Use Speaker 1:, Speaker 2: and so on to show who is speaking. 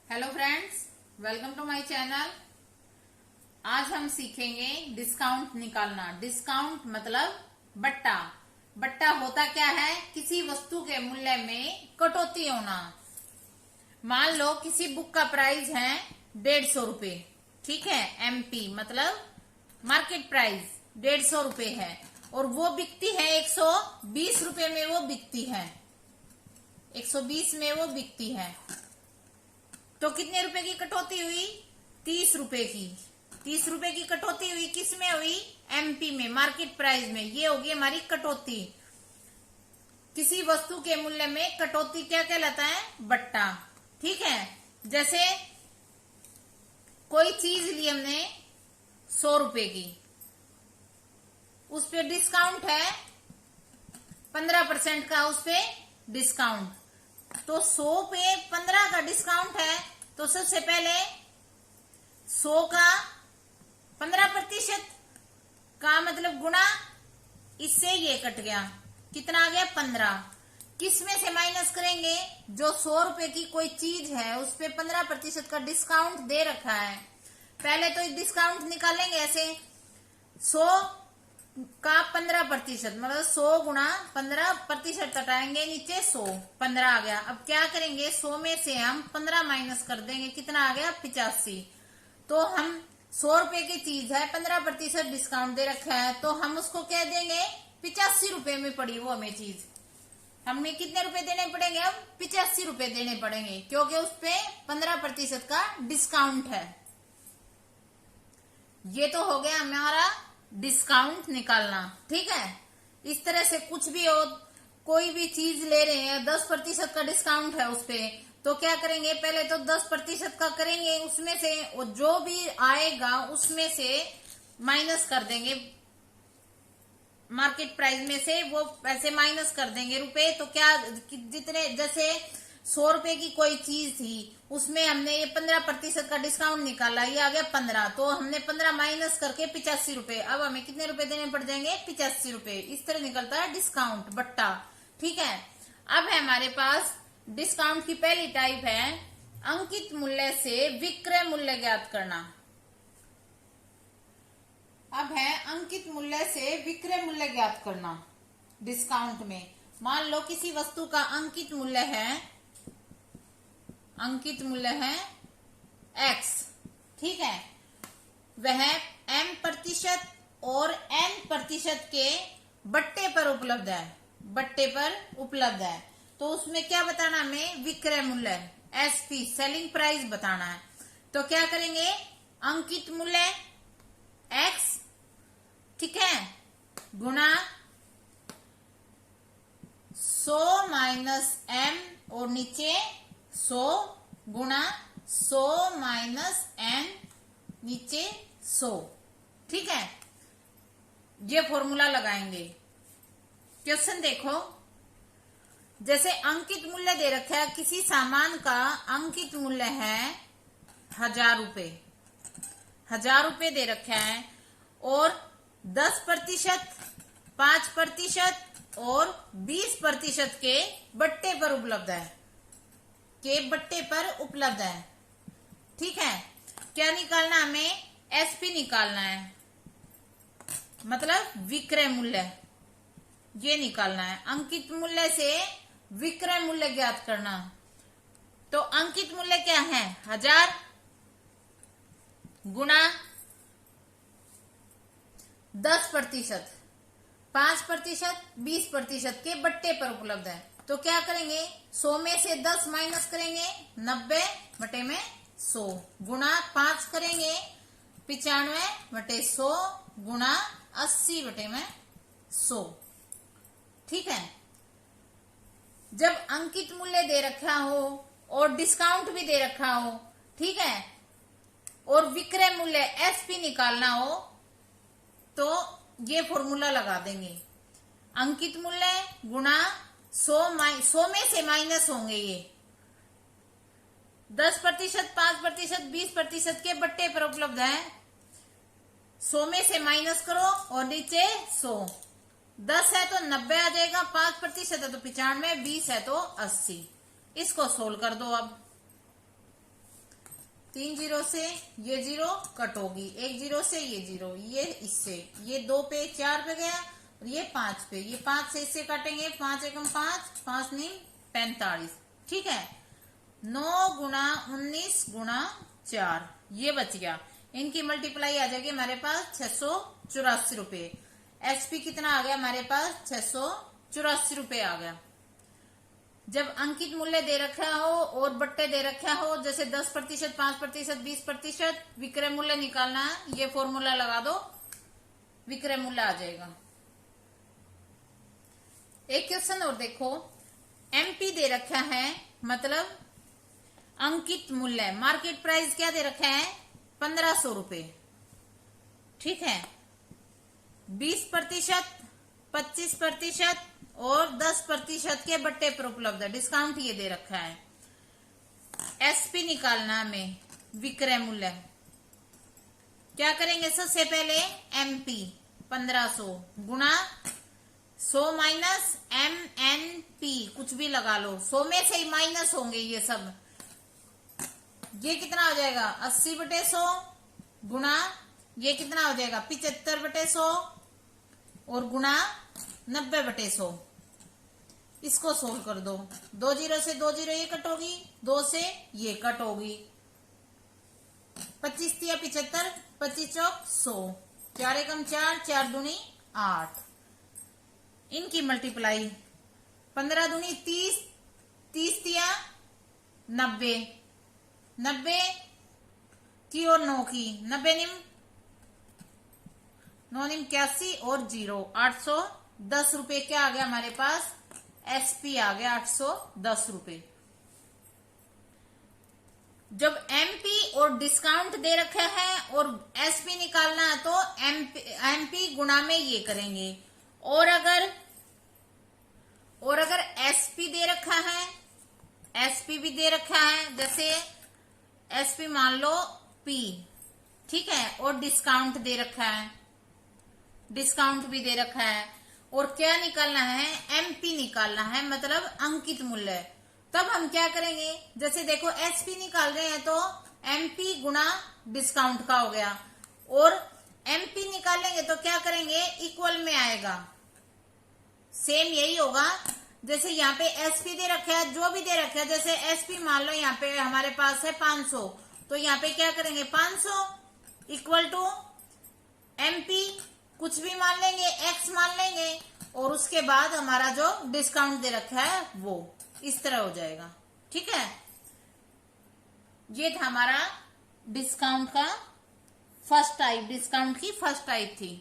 Speaker 1: Hello friends, welcome to my channel. आज हम सीखेंगे डिस्काउंट निकालना। डिस्काउंट मतलब बट्टा। बट्टा होता क्या है? किसी वस्तु के मूल्य में कटौती होना। मान लो किसी बुक का प्राइस है 150 रुपए, ठीक है। एमपी मतलब मार्केट प्राइस 150 रुपए है और वो बिकती है 120 रुपए में। वो बिकती है 120 में वो बिकती है। तो कितने रुपए की कटौती हुई? 30 रुपए की। 30 रुपए की कटौती हुई। किस में हुई? एमपी में, मार्केट प्राइस में। ये होगी हमारी कटौती। किसी वस्तु के मूल्य में कटौती क्या कहलाता है? बट्टा, ठीक है। जैसे कोई चीज ली हमने 100 रुपए की, उस पे डिस्काउंट है 15% का, उस पे डिस्काउंट। तो 100 पे 15 का डिस्काउंट है, तो सबसे पहले 100 का 15% का मतलब गुणा, इससे ये कट गया, कितना आ गया? 15। किस में से माइनस करेंगे? जो 100 रुपए की कोई चीज है उस पे 15% का डिस्काउंट दे रखा है। पहले तो डिस्काउंट निकालेंगे ऐसे, 100 का 15% मतलब 100 गुणा 15% कटाएंगे, नीचे 100, 15 आ गया। अब क्या करेंगे? 100 में से हम 15 माइनस कर देंगे, कितना आ गया? 85। तो हम 100 रुपए की चीज है, 15% डिस्काउंट दे रखा है, तो हम उसको कह देंगे 85 रुपए में पड़ी वो हमें चीज। हमें कितने रुपए देने पड़ेंगे? अब 85 रुपए देने पड़ेंगे, क्योंकि उस पे 15% का डिस्काउंट है। ये तो हो गया हमारा डिस्काउंट निकालना, ठीक है। इस तरह से कुछ भी हो, कोई भी चीज ले रहे हैं, 10% का डिस्काउंट है उस पे, तो क्या करेंगे? पहले तो 10% का करेंगे, उसमें से जो भी आएगा उसमें से माइनस कर देंगे, मार्केट प्राइस में से वो पैसे माइनस कर देंगे रुपए। तो क्या, जितने, जैसे 100 रुपए की कोई चीज थी, उसमें हमने ये 15% का डिस्काउंट निकाला, ये आ गया 15, तो हमने 15 माइनस करके 85 रुपए। अब हमें कितने रुपए देने पड़ जाएंगे? 85 रुपए। इस तरह निकलता है डिस्काउंट, बट्टा, ठीक है। अब है हमारे पास डिस्काउंट की पहली टाइप है अंकित मूल्य से विक्रय मूल्य ज्ञात करना। अब है अंकित मूल्य से विक्रय मूल्य ज्ञात करना डिस्काउंट में। मान लो किसी वस्तु का अंकित मूल्य है x, ठीक है। वह m% और n% के बट्टे पर उपलब्ध है। तो उसमें क्या बताना हमें? विक्रय मूल्य, एसपी, सेलिंग प्राइस बताना है। तो क्या करेंगे? अंकित मूल्य x, ठीक है, गुणा 100 माइनस m और नीचे 100 गुणा 100 माइनस n नीचे 100, ठीक है। ये फॉर्मूला लगाएंगे। क्वेश्चन देखो, जैसे अंकित मूल्य दे रखा है, किसी सामान का अंकित मूल्य है 1000 रुपए, 1000 रुपए दे रखा है, और 10%, 5% और 20% के बट्टे पर उपलब्ध है, ठीक है। क्या निकालना हमें? एसपी निकालना है, मतलब विक्रय मूल्य, ये निकालना है। अंकित मूल्य से विक्रय मूल्य ज्ञात करना। तो अंकित मूल्य क्या है? 1000 गुणा 10%, 5%, 20% के बट्टे पर उपलब्ध है। तो क्या करेंगे? 100 में से 10 माइनस करेंगे, 90 बटे में 100 गुणा 5 करेंगे, 95 बटे 100 गुणा 80 बटे में 100, ठीक है। जब अंकित मूल्य दे रखा हो और डिस्काउंट भी दे रखा हो, ठीक है, और विक्रय मूल्य एसपी निकालना हो, तो ये फॉर्मूला लगा देंगे। अंकित मूल्य गुणा 100 में से माइनस होंगे ये 10%, 5%, 20% के बट्टे पर उपलब्ध है। 100 में से माइनस करो और नीचे 100, 10 है तो 90 आ जाएगा, 5% है तो 95, 20 है तो 80। इसको सोल्व कर दो। अब 3 जीरो से ये जीरो कट होगी, 1 जीरो से ये जीरो, ये इससे, ये 2 पे 4 पे गया और ये 5 पे, ये 5 से इससे काटेंगे, 5 एकम 5, 5 नीम 45। ठीक है, 9 गुणा 19 गुणा 4 ये बच गया। इनकी मल्टीप्लाई आ जाएगी हमारे पास 684 रुपए। एसपी कितना आ गया हमारे पास? 684 रुपए आ गया। जब अंकित मूल्य दे रखा हो और बट्टे दे रखा हो, जैसे 10%, 5%, 20%, विक्रय मूल्य निकालना है, ये फॉर्मूला लगा दो, विक्रय मूल्य आ जाएगा। एक क्वेश्चन और देखो, एमपी दे रखा है, मतलब अंकित मूल्य, मार्केट प्राइस क्या दे रखा है? 1500 रुपए। ठीक है, 20%, 25% और 10% के बट्टे पर उपलब्ध है, डिस्काउंट ये दे रखा है। एसपी निकालना में विक्रय मूल्य क्या करेंगे? सबसे पहले एमपी 1500 गुणा 100 माइनस एमएनपी, कुछ भी लगा लो, 100 में से ही माइनस होंगे ये सब। ये कितना हो जाएगा? 80/100 गुणा ये कितना हो जाएगा? 75/100 और गुणा 90/100। इसको सोल्व कर दो। 2 जीरो से 2 जीरो ये कट होगी, 2 से ये कट होगी, 25 या 75, 25 चौक 100, 4 एकम 4, 4 दूनी 8। इनकी मल्टीप्लाई 15 दूनी 30, 30 तिया 90, 90 की और 9 की, 90 निम 9 निम 81 और 0, 810 रुपए क्या आ गया हमारे पास? एसपी आ गया 810 रुपए। जब एमपी और डिस्काउंट दे रखा है और एसपी निकालना है तो एमपी गुणा में ये करेंगे। और अगर एसपी दे रखा है, एसपी भी दे रखा है, जैसे एसपी मान लो पी, ठीक है, और डिस्काउंट दे रखा है, डिस्काउंट भी दे रखा है, और क्या निकालना है? एमपी निकालना है, मतलब अंकित मूल्य। तब हम क्या करेंगे? जैसे देखो एसपी निकाल रहे हैं तो एमपी गुणा डिस्काउंट का हो गया, और एमपी निकालेंगे तो क्या करेंगे? इक्वल में आएगा, सेम यही होगा। जैसे यहाँ पे एसपी दे रखा है, जो भी दे रखा है, जैसे एसपी मान लो यहाँ पे हमारे पास है 500, तो यहाँ पे क्या करेंगे? 500 इक्वल टू एमपी, कुछ भी मान लेंगे, एक्स मान लेंगे, और उसके बाद हमारा जो डिस्काउंट दे रखा है वो इस तरह हो जाएगा। ठीक है, ये था हमारा डिस्काउंट का फर्स्ट टाइप, डिस्काउंट की फर्स्ट टाइप थी।